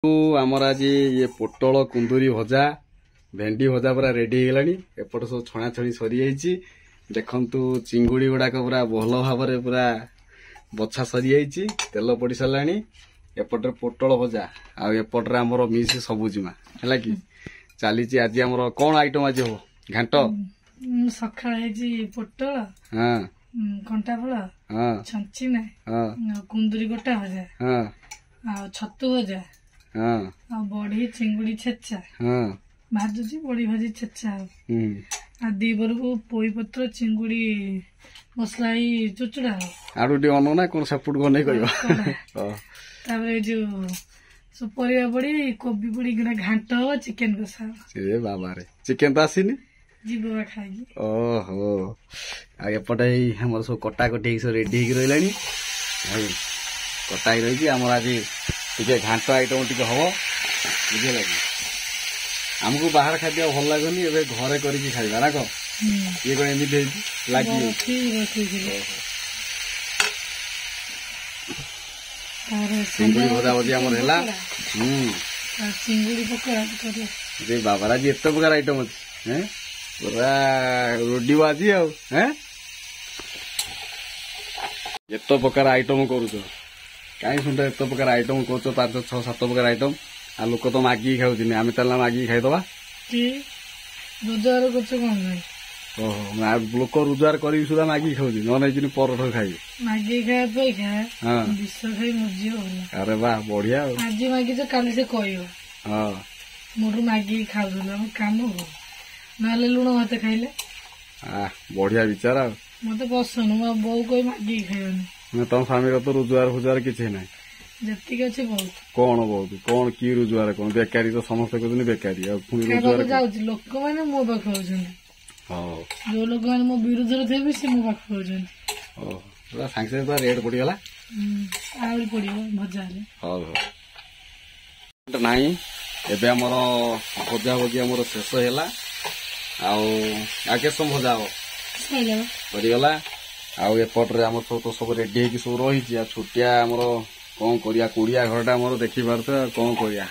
आमर आज ये पोटल कुंदूरी भजा भेंडी भजा पूरा रेडी हो गलानी एपट सब छणा छणी सरी जाइए देखंतु चिंगुड़ी गुड़ाक पूरा भल भाव पूरा बछा सरी जाइए तेल पड़ सारानी एपटे पोटल भजा आएपटे आमर मिस सबुजिमा है कि चली आज आमर कौन आइटम आज हम घाट सका पोटल हाँ कंटा फल हाँ छंचिना कुंदूरी गोटा भजा आ छतु भजा हाँ बड़ी चिंगुड़ी छेचा हाँ भाजुची बड़ी भाजी छेचा आ दीपर को पोई पत्र चिंगुड़ी मसला चुचुड़ा आड़ू टे अनु ना कौन सेपट को नहीं तापर जो सब परिया पड़ी कोबी पड़ी गना घांट हो चिकन कसा रे बाबा रे चिकन तो आसीनी जीवा खाई ओहो आएपटे हमर सब कटा कटी सब रेडी हो रही कटा रही आज टे घाट आइटम टे हम बुझे लगे आमको बाहर खाद्य भल लगनी ए घरे करके खाइबा ना कौन ये कौन एमती लगे चिंगुड़ी भजा भजी आम चिंगुड़ी पकड़ा बाबार आज एत प्रकार आइटम अच्छे पूरा रोडी आज एत प्रकार आइटम करुच कहीं सुन एत प्रकार आइटम कर 5 6 7 प्रकार आइटम आ लोक तो मागिक खाऊन आम चलना मागिक खाईदबा रोजगार कर ओहो लोक रोजगार कर सुधा मागिक खाऊन न परठ खाई मागिक खाया विष खाई मर्जी अरे वाह बढ़िया आज मागी तो काली से कह हाँ मोर मागिक खाऊ काम हो ना लुण भात खाइले बढ़िया विचार मत पसंद मो बो कोई मागिक खाइबनी तुम स्वामी तो रोजगार फुजगार किसी ना जतिक अच्छे बहुत कौन बहुत कौन की रोजगार कौन बेकारी तो समस्त कहते बेकारी रोजगार जाऊँ लोक मैंने मो पाखे जो लोक मैंने मो विरुद्ध थे सी मो पाखे सागे सागे रेट पड़गला आहरी पड़ो भजा नाई एबे आमर भजा भजी आमर शेष है आगे सम भजा हम पड़गला आएपटे आम तो सब रेडी हो सब रही छुटिया आमर कौन करिया कुड़िया घरटा मोर देखी पार्थ कौन करिया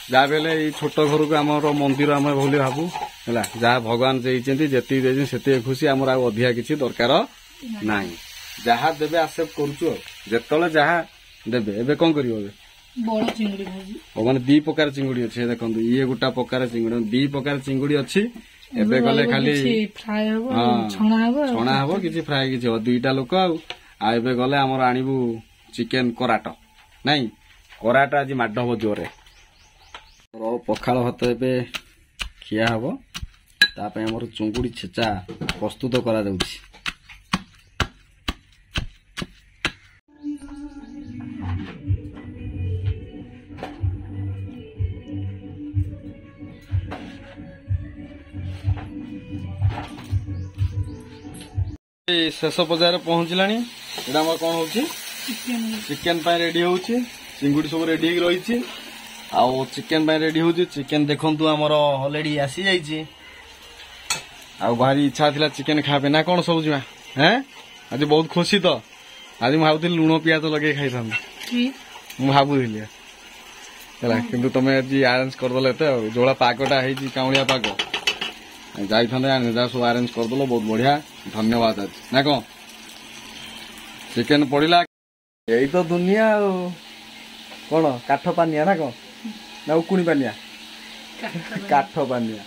जहाँ बेले ये छोट घर को आम मंदिर आम बोली भावु है जहाँ भगवान देती जी से खुशी आमर अधिका किसी दरकार ना जहाँ देवे आसेप्ट करुचु जहाँ देवे एबे कौन कर माने 2 प्रकार चिंगुड़ी अच्छे देखो ये गोटा प्रकार चिंगुड़ी 2 प्रकार चिंगुड़ी अच्छी एबे गले खाली छणा हम कि फ्राए कि 2टा लोक आबे गले आमर आणबू चिकेन कराट नाई कराट आज माड हम जोरे पखाल भात ए खिया हम ताप आमर चुंगुड़ी छेचा प्रस्तुत करा जाउछि शेष पर्यायर पहुंचला कौन हो चिकेन रेडी हो चिंगुड़ी सब रेडी रही चिकेन रेडी हो चिकेन देखु आमर अलरेडी आसी जाइए भारी इच्छा थी चिकेन खावे ना कौन सब जीवा हैं आज बहुत खुशी तो आज मुझे लुण पियाज लगे खाई था भावुली कि तुम आज आरेंज करदे जो पागटा है काउलिया पाग जाई सब आरेंज करदे बहुत बढ़िया धन्यवाद आज ना कौन चिकेन पड़ा यही तो दुनिया कौन काठ पानिया ना कौन ना उकुणी पानिया काठ पानिया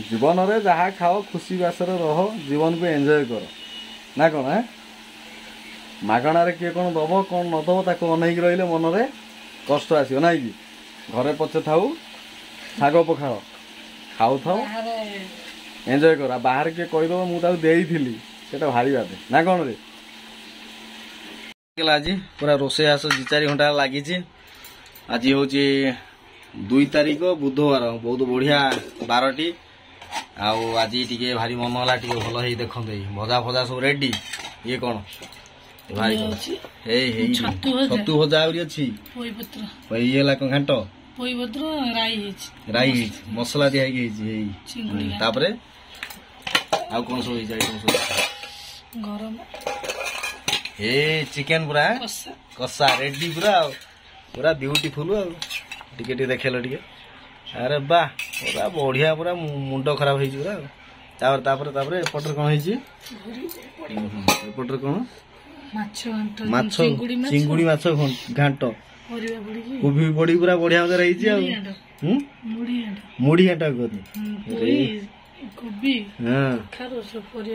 जीवन रे जहाँ खाओ खुशी बासर रह जीवन को एंजॉय कर ना कौन है मागणार किए कौन दब कौन न दब ताको अनैक रही मन रे कष्ट आसो ना कि घरे पछे थाऊ शाग पखाड़ खाऊ थाऊ एंजॉय कर बाहर किए कहीदब मुझे से भारी बात ना कौन रे आज पूरा रोसे आस 2-4 घंटा लगी आज हूँ 2 तारिख बुधवार बहुत बढ़िया बारटी आज टी भारी मन है टे भल है देखते भजा फजा सब रेडी ये कौन भाई छतु भजा अच्छी ये घाट राई मसला दिखाई आ कौन सब गरम चिकेन पूरा कषा रेडी पूरा पूरा ब्यूटीफुल टिके देखेल टिके अरे वाह पूरा बढ़िया पूरा मुंड खराब हो पूरा तापर एपटर कौन है एपटर कौन माछ चिंगुड़ी माछ घाट कोबी बड़ी पूरा बढ़िया रही मुड़ी घाटा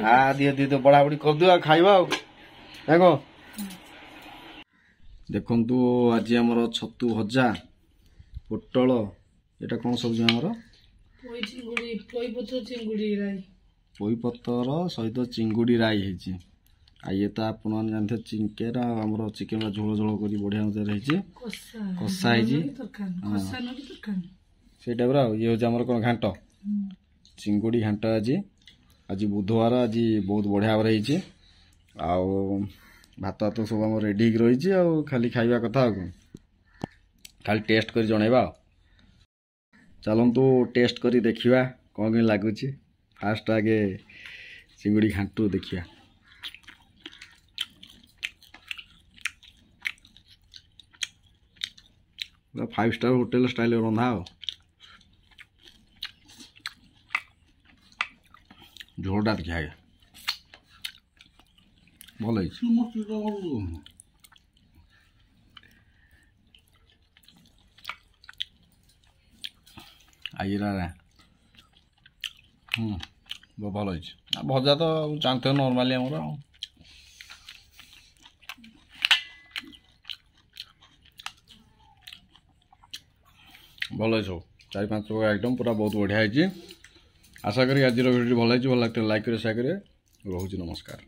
हाँ दिए तो बड़ा बड़ी कर दियो खाइबा देखो देखंतु आज हमर छतु भजा पोटल एटा कौन सब्जी हमर पोई पतर सहित चिंगुड़ी राई है आ ये तो आप जानते चिकेन आमर चिकेन झोल झोल कर बढ़िया मजा रही कषा है से टाइप ये हूँ आम कौन घाट चिंगुड़ी घाट आज आज बुधवार आज बहुत बढ़िया रही भात तो सब आम रेडी रही खाली खाइबा कथा खाली टेस्ट कर जनइबा चलतु टेस्ट करी देखिबा कौन कौन लगुच फास्ट आगे चिंगुड़ी घाटू देखिया पूरा 5 स्टार होटल स्टाइल रंधा झोलटा देखिए आगे भल आईरा भल भजा तो जानते हो नॉर्मली आमर भल सब 4-5 प्रकार आइटम पूरा बहुत बढ़िया है आशा करी आज वीडियो भल लगते लाइक कर शेयर करें रोज नमस्कार।